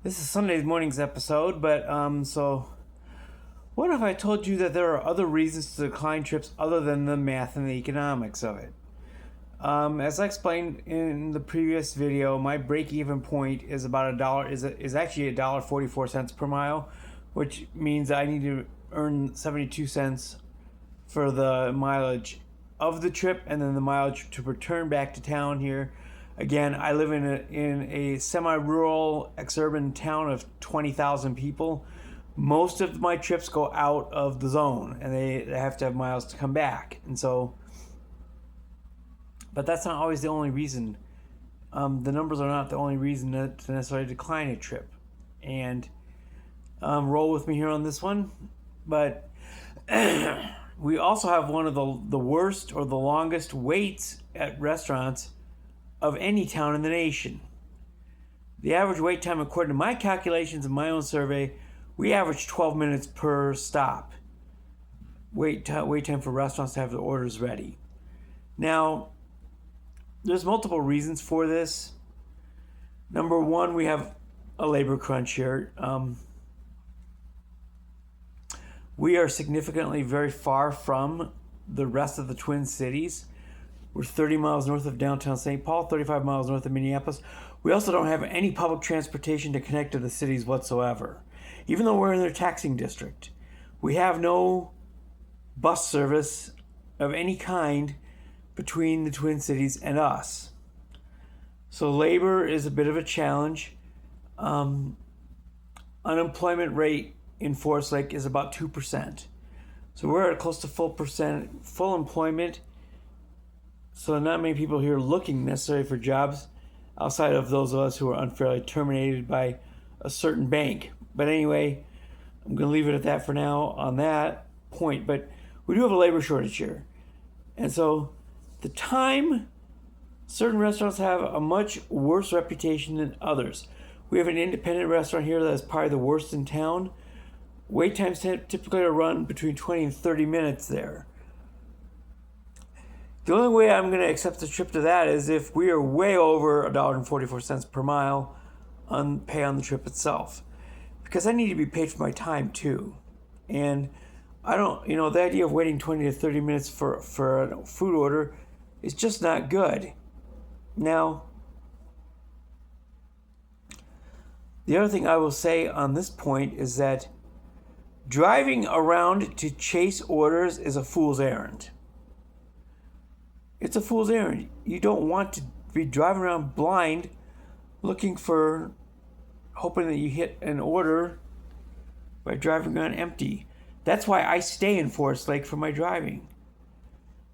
This is Sunday morning's episode, but so what if I told you that there are other reasons to decline trips other than the math and the economics of it? As I explained in the previous video, my break-even point is about $1 is actually $1.44 per mile, which means I need to earn 72 cents for the mileage of the trip and then the mileage to return back to town here. Again, I live in a semi-rural, exurban town of 20,000 people. Most of my trips go out of the zone, and they have to have miles to come back. And so, but that's not always the only reason. The numbers are not the only reason to necessarily decline a trip. And roll with me here on this one. But we also have one of the worst or the longest waits at restaurants of any town in the nation. The average wait time, according to my calculations in my own survey, we average 12 minutes per stop. Wait time for restaurants to have their orders ready. Now, there's multiple reasons for this. Number one, we have a labor crunch here. We are significantly very far from the rest of the Twin Cities. We're 30 miles north of downtown St. Paul, 35 miles north of Minneapolis. We also don't have any public transportation to connect to the cities whatsoever. Even though we're in their taxing district, we have no bus service of any kind between the Twin Cities and us. So labor is a bit of a challenge. Unemployment rate in Forest Lake is about 2%. So we're at close to full employment. So not many people here looking necessarily for jobs outside of those of us who are unfairly terminated by a certain bank. But anyway, I'm going to leave it at that for now on that point. But we do have a labor shortage here. And so the time, certain restaurants have a much worse reputation than others. We have an independent restaurant here that is probably the worst in town. Wait times typically are run between 20 and 30 minutes there. The only way I'm going to accept a trip to that is if we are way over $1.44 per mile on pay on the trip itself. Because I need to be paid for my time too. And I don't, the idea of waiting 20 to 30 minutes for a food order is just not good. Now, the other thing I will say on this point is that driving around to chase orders is a fool's errand. It's a fool's errand. You don't want to be driving around blind hoping that you hit an order by driving around empty. That's why I stay in Forest Lake for my driving.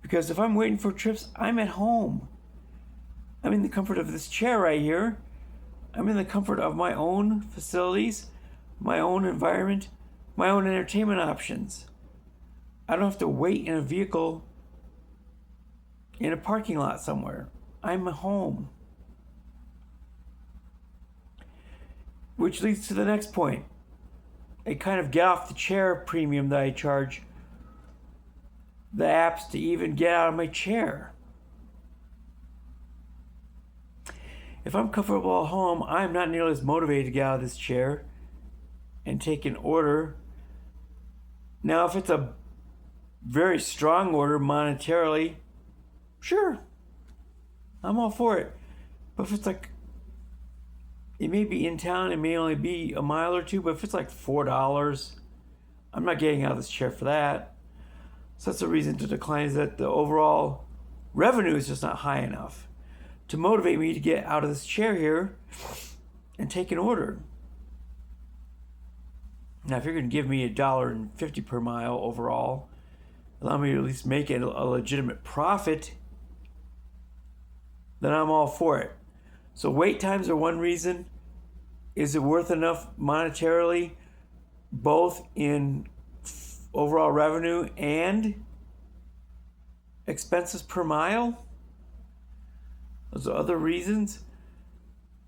Because if I'm waiting for trips, I'm at home. I'm in the comfort of this chair right here. I'm in the comfort of my own facilities, my own environment, my own entertainment options. I don't have to wait in a vehicle in a parking lot somewhere. I'm home. Which leads to the next point. A kind of get off the chair premium that I charge the apps to even get out of my chair. If I'm comfortable at home, I'm not nearly as motivated to get out of this chair and take an order. Now, if it's a very strong order monetarily, sure, I'm all for it. But if it's like, it may be in town, it may only be a mile or two, but if it's like $4, I'm not getting out of this chair for that. So that's a reason to decline, is that the overall revenue is just not high enough to motivate me to get out of this chair here and take an order. Now, if you're going to give me $1.50 per mile overall, allow me to at least make it a legitimate profit, then I'm all for it. So wait times are one reason. Is it worth enough monetarily, both in overall revenue and expenses per mile? Those are other reasons.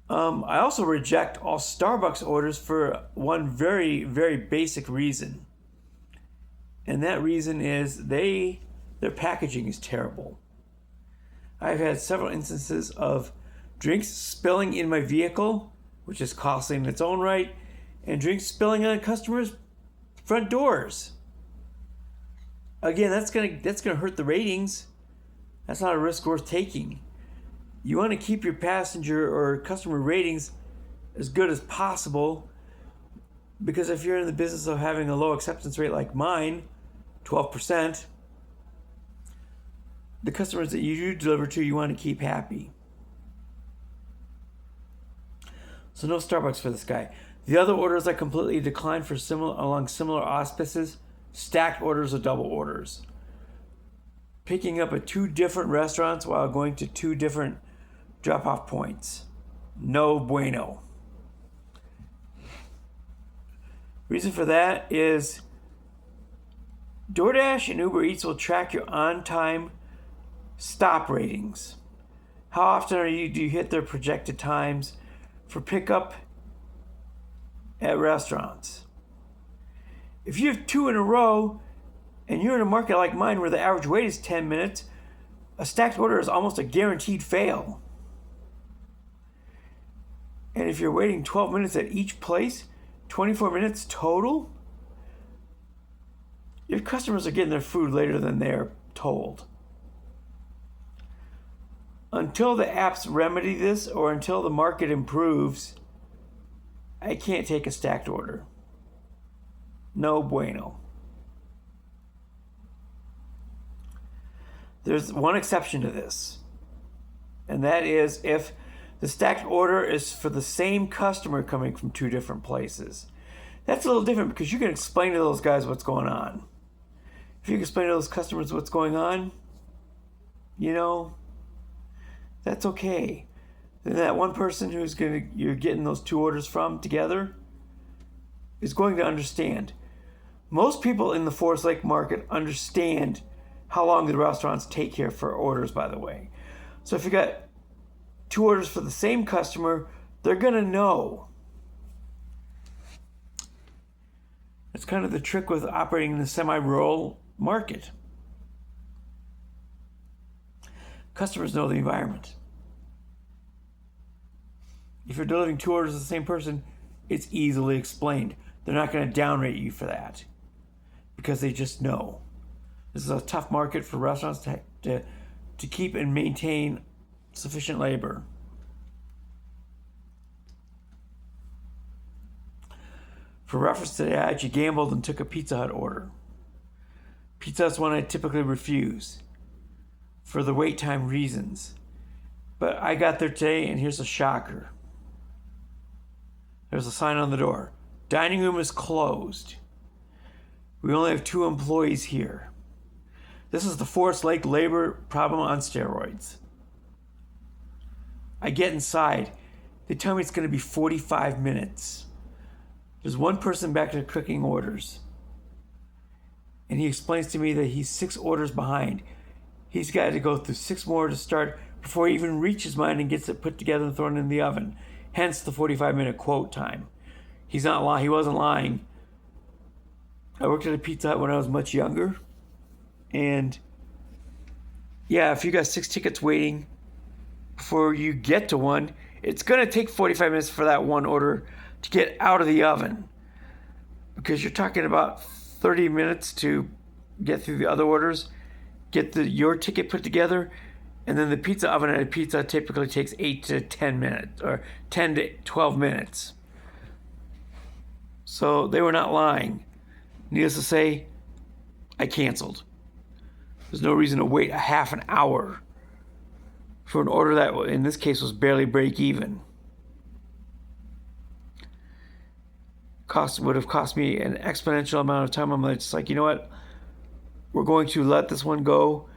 I also reject all Starbucks orders for one very, very basic reason. And that reason is their packaging is terrible. I've had several instances of drinks spilling in my vehicle which is costly in its own right, and drinks spilling on customers' front doors. Again, that's gonna hurt the ratings. That's not a risk worth taking. You want to keep your passenger or customer ratings as good as possible, because if you're in the business of having a low acceptance rate like mine, 12%, the customers that you do deliver to, you want to keep happy. So no Starbucks for this guy. The other orders I completely declined for along similar auspices: stacked orders or double orders. Picking up at 2 different restaurants while going to 2 different drop-off points. No bueno. Reason for that is DoorDash and Uber Eats will track your on-time stop ratings. How often do you hit their projected times for pickup at restaurants? If you have 2 in a row and you're in a market like mine where the average wait is 10 minutes, a stacked order is almost a guaranteed fail. And if you're waiting 12 minutes at each place, 24 minutes total, your customers are getting their food later than they're told. Until the apps remedy this, or until the market improves, I can't take a stacked order. No bueno. There's one exception to this, and that is if the stacked order is for the same customer coming from 2 different places. That's a little different because you can explain to those guys what's going on. If you can explain to those customers what's going on, that's okay. Then that one person you're getting those 2 orders from together is going to understand. Most people in the Forest Lake market understand how long the restaurants take here for orders, by the way. So if you got 2 orders for the same customer, they're going to know. That's kind of the trick with operating in a semi-rural market. Customers know the environment. If you're delivering 2 orders to the same person, it's easily explained. They're not going to downrate you for that because they just know. This is a tough market for restaurants to keep and maintain sufficient labor. For reference to that, I actually gambled and took a Pizza Hut order. Pizza Hut's one I typically refuse for the wait time reasons. But I got there today, and here's a shocker. There's a sign on the door. Dining room is closed. We only have 2 employees here. This is the Forest Lake labor problem on steroids. I get inside. They tell me it's going to be 45 minutes. There's 1 person back there cooking orders. And he explains to me that he's 6 orders behind. He's got to go through 6 more to start before he even reaches mine and gets it put together and thrown in the oven. Hence the 45-minute quote time. He's not lying. He wasn't lying. I worked at a Pizza Hut when I was much younger. And yeah, if you got 6 tickets waiting before you get to one, it's going to take 45 minutes for that one order to get out of the oven. Because you're talking about 30 minutes to get through the other orders, get your ticket put together, and then the pizza oven at a pizza typically takes 8 to 10 minutes, or 10 to 12 minutes. So they were not lying. Needless to say, I canceled. There's no reason to wait a half an hour for an order that, in this case, was barely break even. Would have cost me an exponential amount of time. I'm just like, you know what? We're going to let this one go,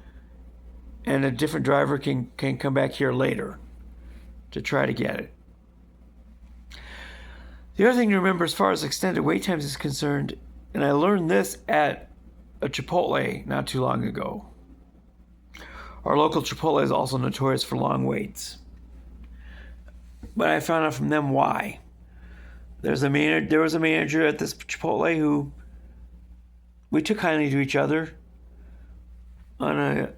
and a different driver can come back here later to try to get it. The other thing to remember as far as extended wait times is concerned, and I learned this at a Chipotle not too long ago. Our local Chipotle is also notorious for long waits. But I found out from them why. There was a manager at this Chipotle who we took kindly to each other on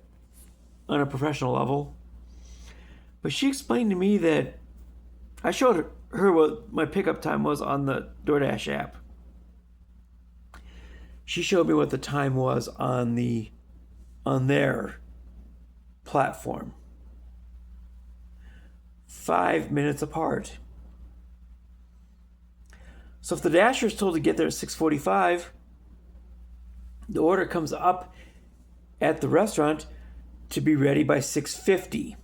a professional level. But she explained to me that I showed her what my pickup time was on the DoorDash app. She showed me what the time was on their platform. 5 minutes apart. So if the Dasher is told to get there at 6:45, the order comes up at the restaurant to be ready by 6:50.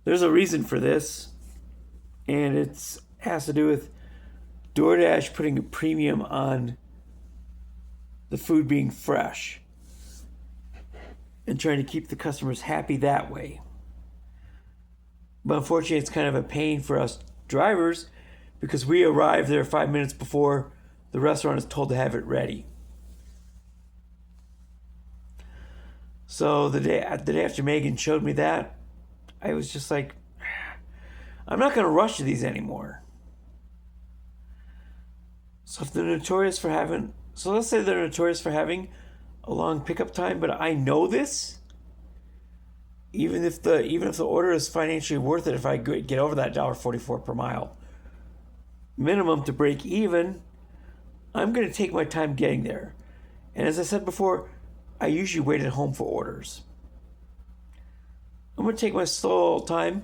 There's a reason for this, and it has to do with DoorDash putting a premium on the food being fresh and trying to keep the customers happy that way. But unfortunately, it's kind of a pain for us drivers because we arrive there 5 minutes before the restaurant is told to have it ready. So the day after Megan showed me that, I was just like, I'm not going to rush to these anymore. So if they're notorious for having, so let's say they're notorious for having a long pickup time, but I know this. Even if the order is financially worth it, if I get over that $1.44 per mile minimum to break even, I'm going to take my time getting there. And as I said before, I usually wait at home for orders. I'm going to take my slow time.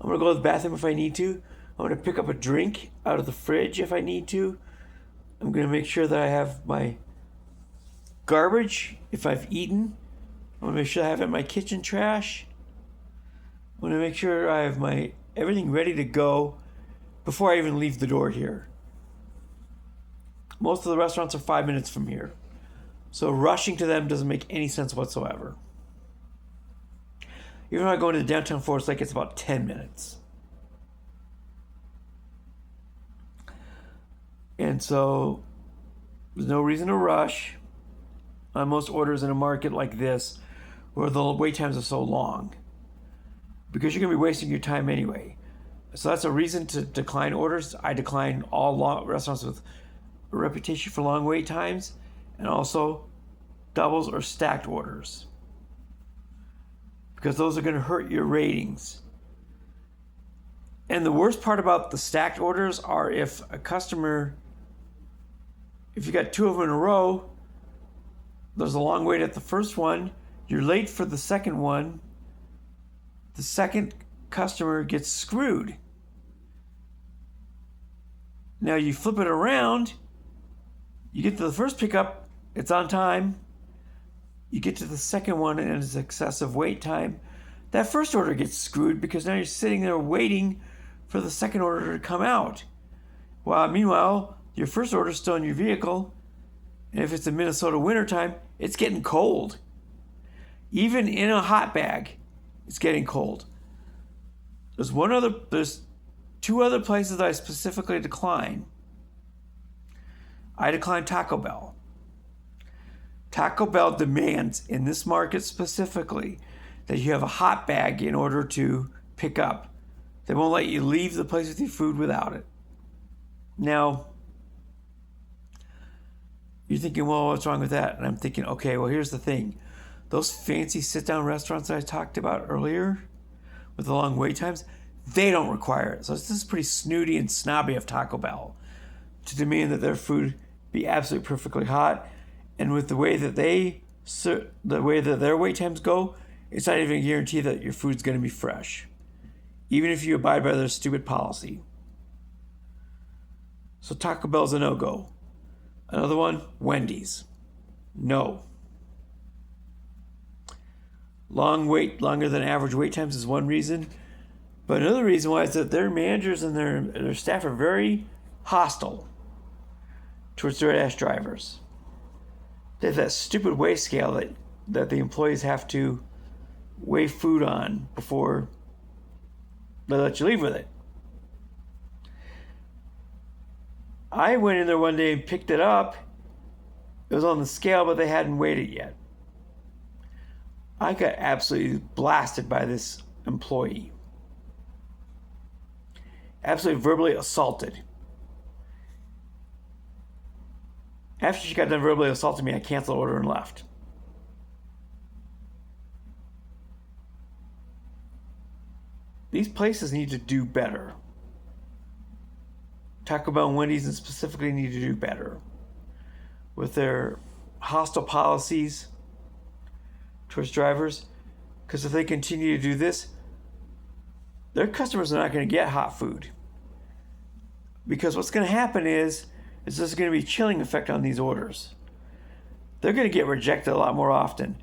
I'm going to go to the bathroom if I need to. I'm going to pick up a drink out of the fridge if I need to. I'm going to make sure that I have my garbage if I've eaten. I'm going to make sure I have it in my kitchen trash. I'm going to make sure I have my everything ready to go before I even leave the door here. Most of the restaurants are 5 minutes from here. So rushing to them doesn't make any sense whatsoever. Even when I go into downtown Forest Lake, it's about 10 minutes. And so there's no reason to rush on most orders in a market like this where the wait times are so long, because you're going to be wasting your time anyway. So that's a reason to decline orders. I decline all restaurants with a reputation for long wait times, and also doubles or stacked orders, because those are going to hurt your ratings. And the worst part about the stacked orders are if you got two of them in a row, there's a long wait at the first one, you're late for the second one, the second customer gets screwed. Now you flip it around, you get to the first pickup, it's on time. You get to the second one and it's excessive wait time. That first order gets screwed because now you're sitting there waiting for the second order to come out. Well, meanwhile, your first order's still in your vehicle, and if it's in Minnesota wintertime, it's getting cold. Even in a hot bag, it's getting cold. There's two other places that I specifically decline. I decline Taco Bell. Taco Bell demands, in this market specifically, that you have a hot bag in order to pick up. They won't let you leave the place with your food without it. Now, you're thinking, well, what's wrong with that? And I'm thinking, okay, well, here's the thing. Those fancy sit-down restaurants that I talked about earlier with the long wait times, they don't require it. So this is pretty snooty and snobby of Taco Bell to demand that their food be absolutely perfectly hot. And with the way that their wait times go, it's not even a guarantee that your food's going to be fresh, even if you abide by their stupid policy. So Taco Bell's a no-go. Another one, Wendy's. No. Longer than average wait times is one reason. But another reason why is that their managers and their staff are very hostile towards DoorDash drivers. They have that stupid weigh scale that the employees have to weigh food on before they let you leave with it. I went in there one day and picked it up. It was on the scale, but they hadn't weighed it yet. I got absolutely blasted by this employee. Absolutely verbally assaulted. After she got done verbally assaulting me, I canceled the order and left. These places need to do better. Taco Bell and Wendy's and specifically need to do better with their hostile policies towards drivers. Because if they continue to do this, their customers are not going to get hot food. Because what's going to happen is there's going to be a chilling effect on these orders. They're going to get rejected a lot more often.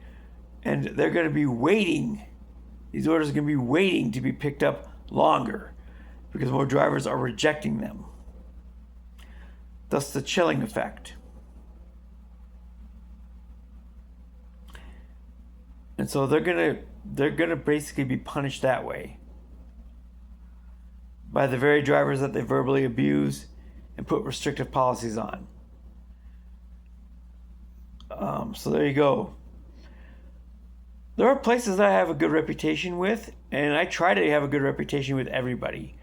And they're going to be waiting. These orders are going to be waiting to be picked up longer because more drivers are rejecting them. Thus the chilling effect. And so they're gonna basically be punished that way by the very drivers that they verbally abuse and put restrictive policies on. So there you go. There are places that I have a good reputation with, and I try to have a good reputation with everybody.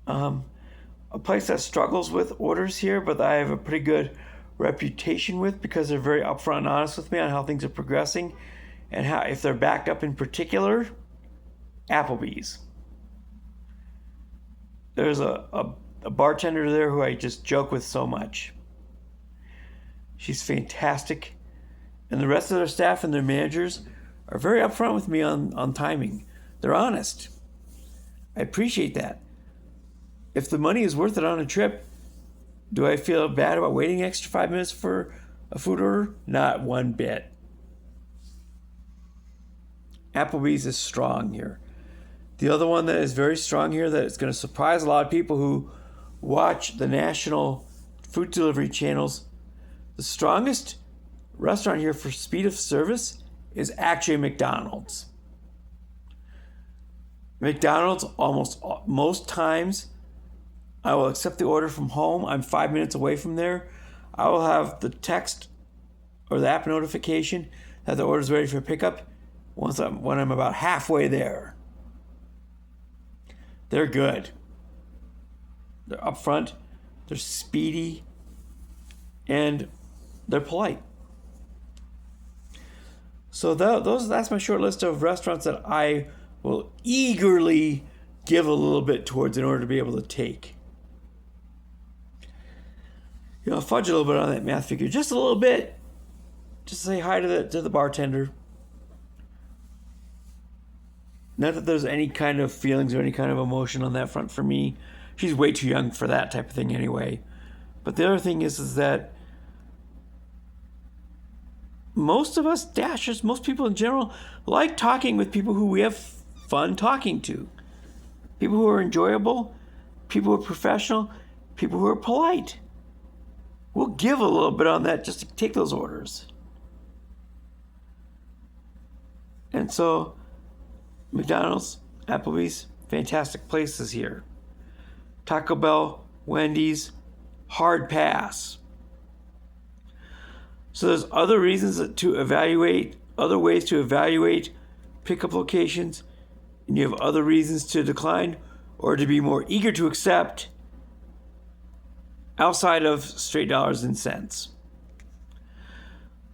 A place that struggles with orders here, but I have a pretty good reputation with because they're very upfront and honest with me on how things are progressing and how, if they're backed up in particular, Applebee's. There's a bartender there who I just joke with so much. She's fantastic. And the rest of their staff and their managers are very upfront with me on timing. They're honest. I appreciate that. If the money is worth it on a trip, do I feel bad about waiting an extra 5 minutes for a food order? Not one bit. Applebee's is strong here. The other one that is very strong here that is going to surprise a lot of people who watch the national food delivery channels, the strongest restaurant here for speed of service is actually McDonald's. McDonald's, most times, I will accept the order from home. I'm 5 minutes away from there. I will have the text or the app notification that the order is ready for pickup when I'm about halfway there. They're good. They're upfront. They're speedy. And they're polite. So that's my short list of restaurants that I will eagerly give a little bit towards in order to be able to take. I'll fudge a little bit on that math figure, just a little bit. Just say hi to the bartender. Not that there's any kind of feelings or any kind of emotion on that front for me. She's way too young for that type of thing anyway. But the other thing is that most of us dashers, most people in general, like talking with people who we have fun talking to. People who are enjoyable, people who are professional, people who are polite. We'll give a little bit on that just to take those orders. And so, McDonald's, Applebee's, fantastic places here. Taco Bell, Wendy's, hard pass. So there's other reasons to evaluate, other ways to evaluate pickup locations, and you have other reasons to decline or to be more eager to accept outside of straight dollars and cents.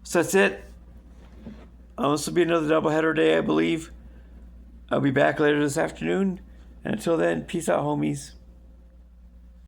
So that's it. This will be another doubleheader day, I believe. I'll be back later this afternoon. And until then, peace out, homies.